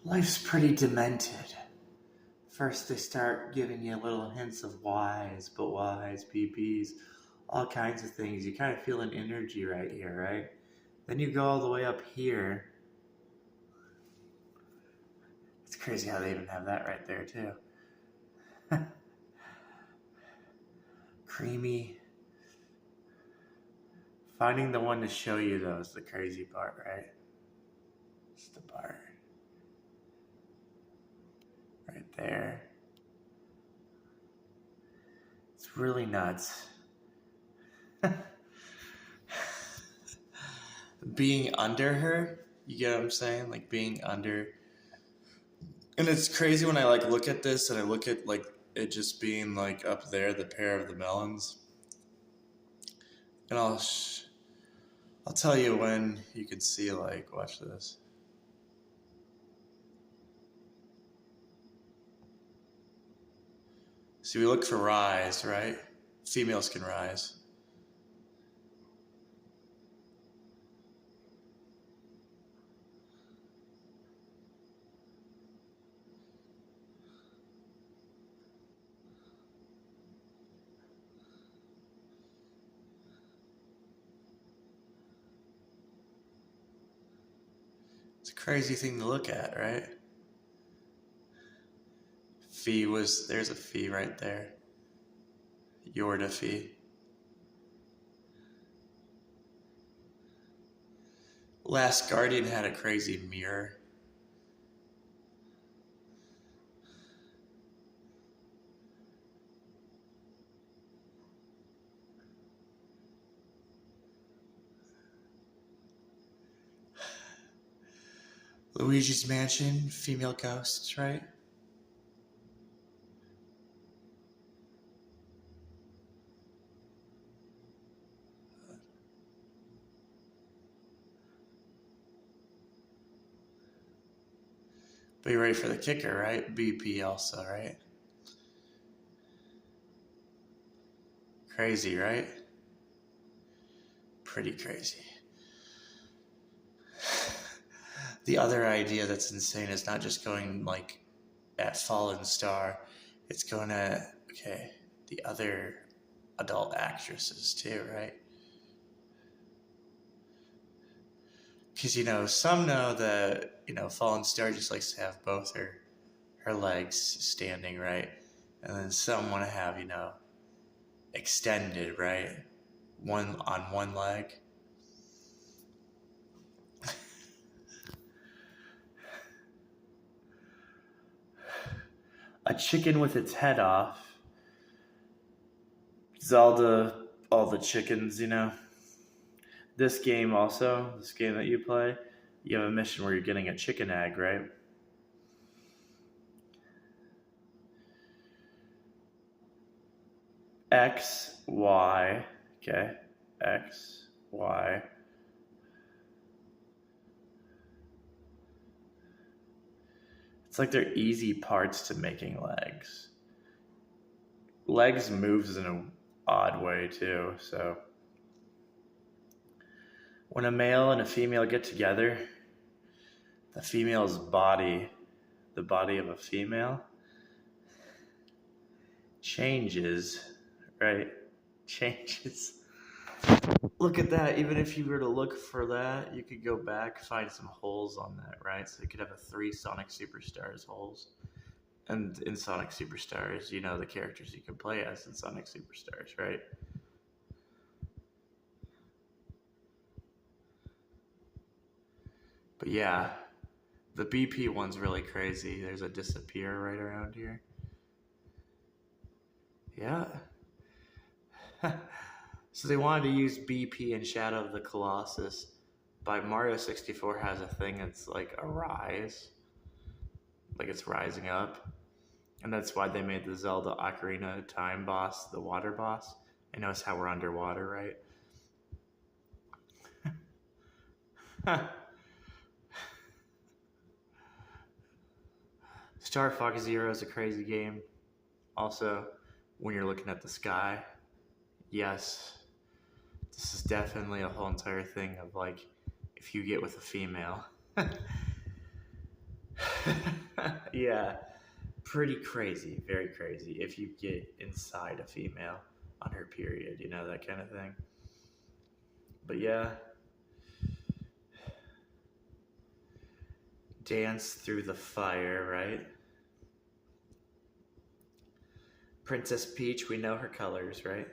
Life's pretty demented. First, they start giving you little hints of whys, but whys, BPs, all kinds of things. You kind of feel an energy right here, right? Then you go all the way up here. It's crazy how they even have that right there, too. Creamy. Finding the one to show you, though, is the crazy part, right? It's the part. Right there. It's really nuts. Being under her, you get what I'm saying? Like being under. And it's crazy when I like look at this and I look at like it just being like up there, the pair of the melons. And I'll tell you when you can see, like, watch this. See, we look for rise, right? Females can rise. It's a crazy thing to look at, right? There's a fee right there. Yorda fee. Last Guardian had a crazy mirror. Luigi's Mansion, female ghosts, right? But you're ready for the kicker, right? BP also, right? Crazy, right? Pretty crazy. The other idea that's insane is not just going like at Fallen Star, it's going at, okay, the other adult actresses too, right? Because, some know that, Fallen Star just likes to have both her legs standing, right? And then some want to have, extended, right? One on one leg. A chicken with its head off. Zelda, all the chickens, This game that you play, you have a mission where you're getting a chicken egg, right? X, Y, okay, X, Y. It's like they're easy parts to making legs. Legs moves in an odd way too, so. When a male and a female get together, the female's body, the body of a female, changes, right? Changes. Look at that. Even if you were to look for that, you could go back, find some holes on that, right? So you could have 3 Sonic Superstars holes. And in Sonic Superstars, the characters you can play as in Sonic Superstars, right? But yeah, the BP one's really crazy. There's a disappear right around here. Yeah. So they wanted to use BP in Shadow of the Colossus, but Mario 64 has a thing that's like a rise. Like it's rising up. And that's why they made the Zelda Ocarina of Time boss the water boss. And notice how we're underwater, right? Star Fox Zero is a crazy game. Also, when you're looking at the sky, yes, this is definitely a whole entire thing of like, if you get with a female. Yeah, pretty crazy, very crazy. If you get inside a female on her period, that kind of thing. But yeah, dance through the fire, right? Princess Peach, we know her colors, right?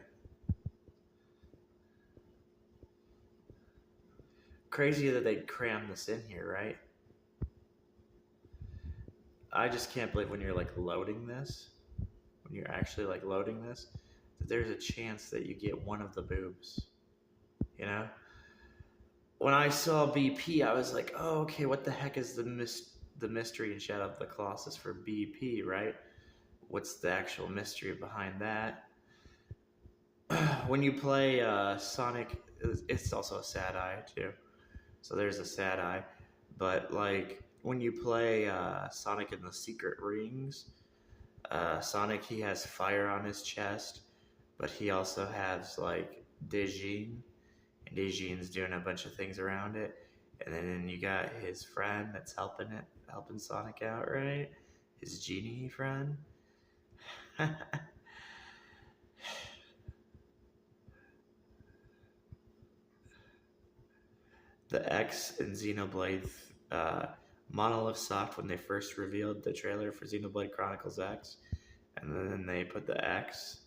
Crazy that they cram this in here, right? I just can't believe when you're like loading this, when you're actually like loading this, that there's a chance that you get one of the boobs. You know? When I saw BP, I was like, oh, okay, what the heck is the mystery in Shadow of the Colossus for BP, right? What's the actual mystery behind that? When you play Sonic, it's also a sad eye too. So there's a sad eye. But like when you play Sonic and the Secret Rings, Sonic, he has fire on his chest, but he also has like Digine, and Digine's doing a bunch of things around it. And then you got his friend that's helping Sonic out, right? His genie friend. The X in Xenoblade Monolith Soft when they first revealed the trailer for Xenoblade Chronicles X, and then they put the X,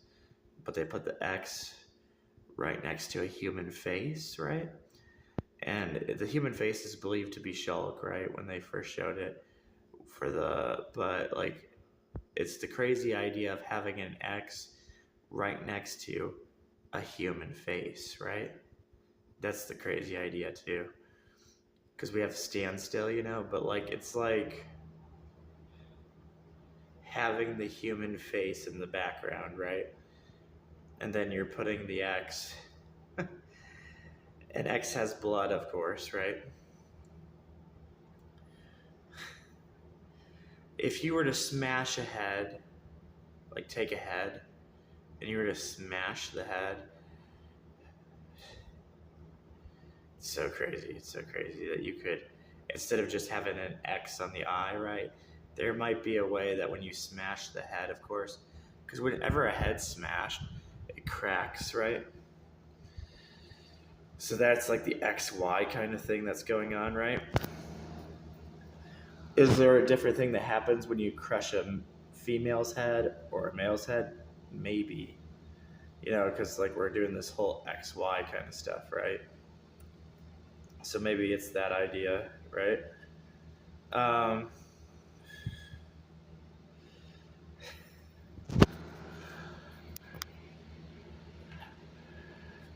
but they put the X right next to a human face, right? And the human face is believed to be Shulk, right? When they first showed it but like, it's the crazy idea of having an X right next to a human face, right? That's the crazy idea too. Because we have standstill, but like, it's like having the human face in the background, right? And then you're putting the X. And X has blood, of course, right? If you were to smash a head, like take a head, and you were to smash the head, it's so crazy that you could, instead of just having an X on the eye, right? There might be a way that when you smash the head, of course, because whenever a head's smashed, it cracks, right? So that's like the XY kind of thing that's going on, right? Is there a different thing that happens when you crush a female's head or a male's head? Maybe. Because like we're doing this whole XY kind of stuff, right? So maybe it's that idea, right?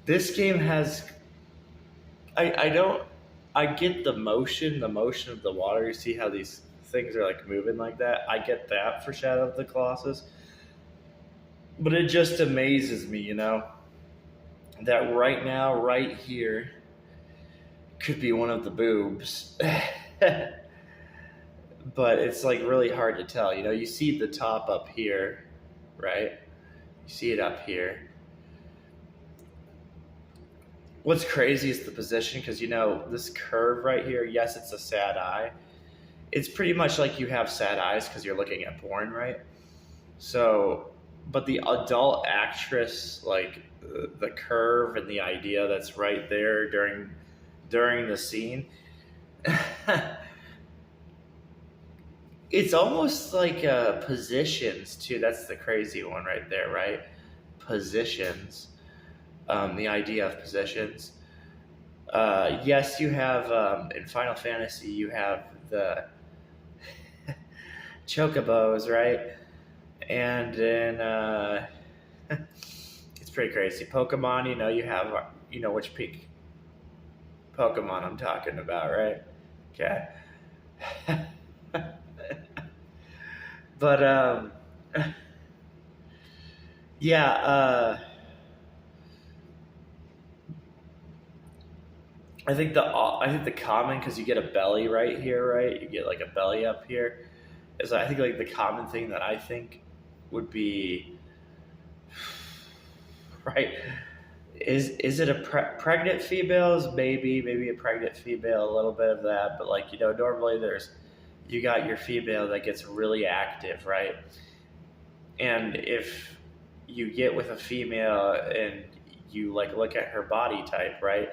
This game has, I get the motion of the water. You see how these things are like moving like that? I get that for Shadow of the Colossus. But it just amazes me, that right now, right here, could be one of the boobs. But it's like really hard to tell. You see the top up here, right? You see it up here. What's crazy is the position, because this curve right here, yes, it's a sad eye. It's pretty much like you have sad eyes because you're looking at porn, right? So, but the adult actress, like the curve and the idea that's right there during the scene, it's almost like positions too. That's the crazy one right there, right? Positions. The idea of positions. Yes, you have in Final Fantasy, you have the chocobos, right? And in it's pretty crazy. Pokemon, you have which peak Pokemon I'm talking about, right? Okay. But yeah. I think the common, because you get a belly right here, right? You get like a belly up here. Is I think like the common thing that I think would be right. Is it a pregnant females? Maybe a pregnant female, a little bit of that, but like normally there's you got your female that gets really active, right? And if you get with a female and you like look at her body type, right?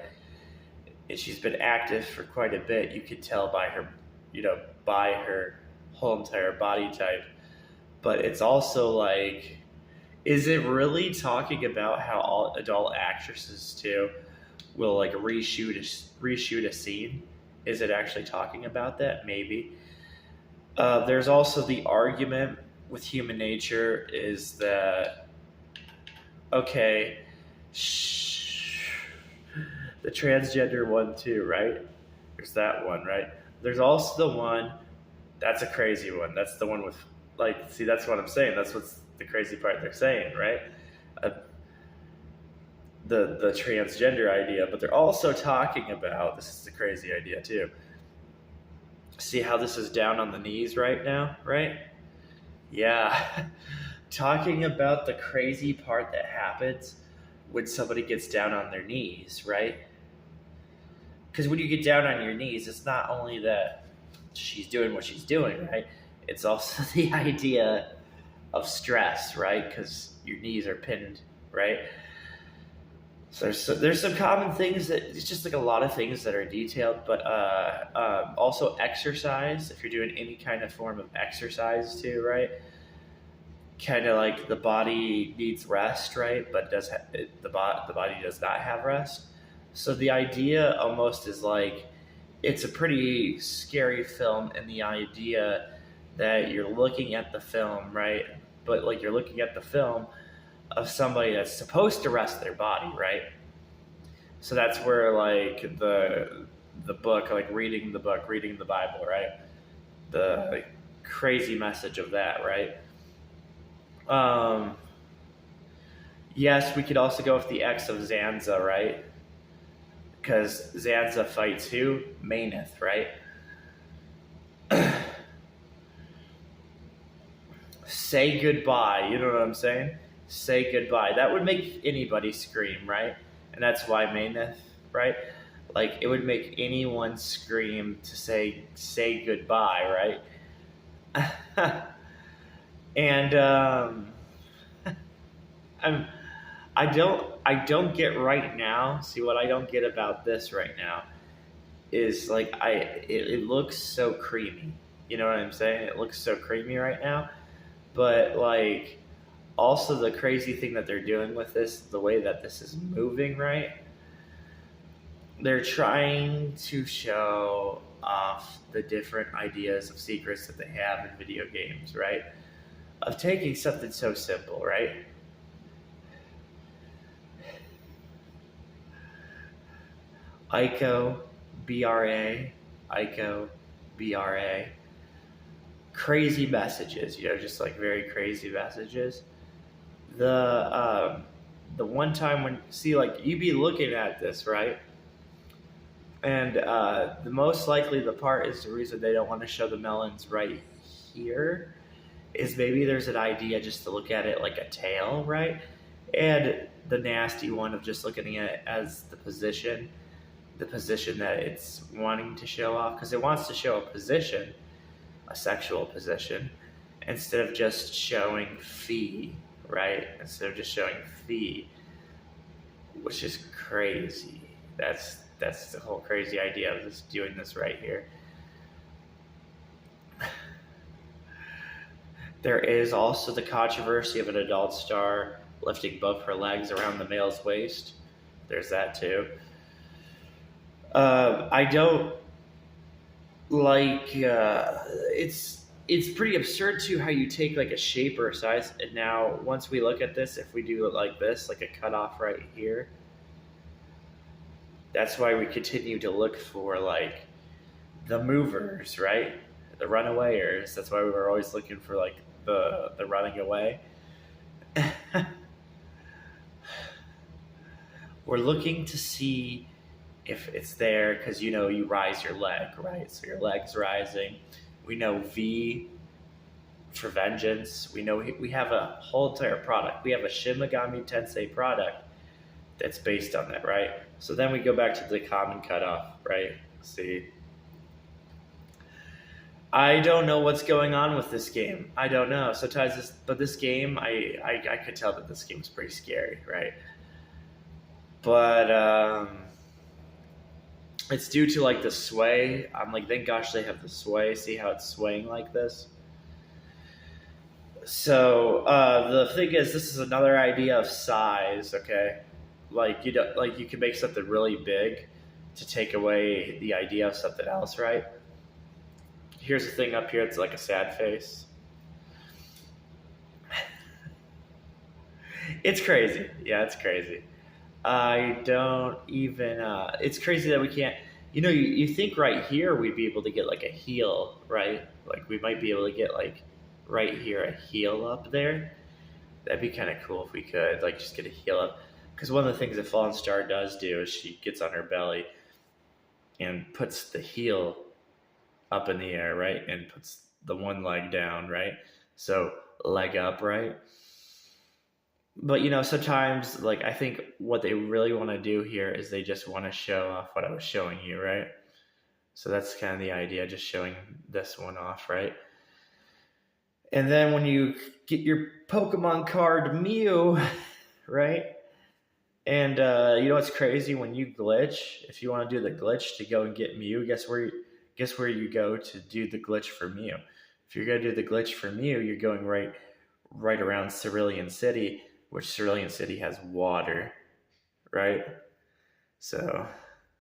And she's been active for quite a bit, you could tell by her, by her whole entire body type. But it's also like, is it really talking about how all adult actresses too will like reshoot a scene? Is it actually talking about that? Maybe. There's also the argument with human nature is that, okay, the transgender one too, right? There's that one, right? There's also the one, that's a crazy one. That's the one with, like, see, that's what I'm saying. That's what's the crazy part they're saying, right? Uh, the transgender idea, but they're also talking about, this is the crazy idea too. See how this is down on the knees right now, right? Yeah. Talking about the crazy part that happens when somebody gets down on their knees, right? Because when you get down on your knees, it's not only that she's doing what she's doing, right? It's also the idea of stress, right? Because your knees are pinned, right? So there's some common things that it's just like a lot of things that are detailed, but also exercise. If you're doing any kind of form of exercise too, right? Kind of like the body needs rest, right? But the body does not have rest. So the idea almost is like it's a pretty scary film, and the idea that you're looking at the film, right? But like you're looking at the film of somebody that's supposed to rest their body, right? So that's where like the book, like reading the Bible, right? The like, crazy message of that, right? Yes, we could also go with the X of Zanza, right? Because Zanza fights who? Mayneth, right? Say goodbye. You know what I'm saying? Say goodbye. That would make anybody scream, right? And that's why Mayneth, right? Like it would make anyone scream to say goodbye, right? And I don't get right now. See, what I don't get about this right now is like it looks so creamy. You know what I'm saying? It looks so creamy right now. But like also the crazy thing that they're doing with this, the way that this is moving, right? They're trying to show off the different ideas of secrets that they have in video games, right? Of taking something so simple, right? Ico, BRA, Ico, BRA. Crazy messages, just like very crazy messages. The one time when, see, like you be looking at this, right? And the most likely the part is the reason they don't want to show the melons right here is maybe there's an idea just to look at it like a tail, right? And the nasty one of just looking at it as the position that it's wanting to show off, because it wants to show a position, a sexual position, instead of just showing fee, right? Instead of just showing fee, which is crazy. That's the whole crazy idea of just doing this right here. There is also the controversy of an adult star lifting both her legs around the male's waist. There's that too. I don't like. It's pretty absurd too how you take like a shape or a size, and now once we look at this, if we do it like this, like a cutoff right here, that's why we continue to look for like the movers, right? The runawayers. That's why we were always looking for like the running away. We're looking to see if it's there because you rise your leg, right? So your leg's rising. We know V for vengeance. We know we have a whole entire product. We have a Shin Megami Tensei product that's based on that, right? So then we go back to the common cutoff, right? See. I don't know what's going on with this game. I don't know. Sometimes this game, I could tell that this game's pretty scary, right? But it's due to like the sway. I'm like, thank gosh they have the sway. See how it's swaying like this? So the thing is, this is another idea of size. Okay, like you don't like you can make something really big to take away the idea of something else, right? Here's the thing up here. It's like a sad face. It's crazy. Yeah, it's crazy. I don't even. It's crazy that we can't. You think right here we'd be able to get like a heel, right? Like we might be able to get like right here a heel up there. That'd be kind of cool if we could like just get a heel up. Because one of the things that Fallen Star does do is she gets on her belly and puts the heel up in the air, right? And puts the one leg down, right? So leg up, right? But sometimes like I think what they really want to do here is they just want to show off what I was showing you, right? So that's kind of the idea, just showing this one off, right? And then when you get your Pokemon card Mew, right? And you know what's crazy? When you glitch, if you want to do the glitch to go and get Mew, guess where you go to do the glitch for Mew? If you're gonna do the glitch for Mew, you're going right around Cerulean City, which Cerulean City has water, right? So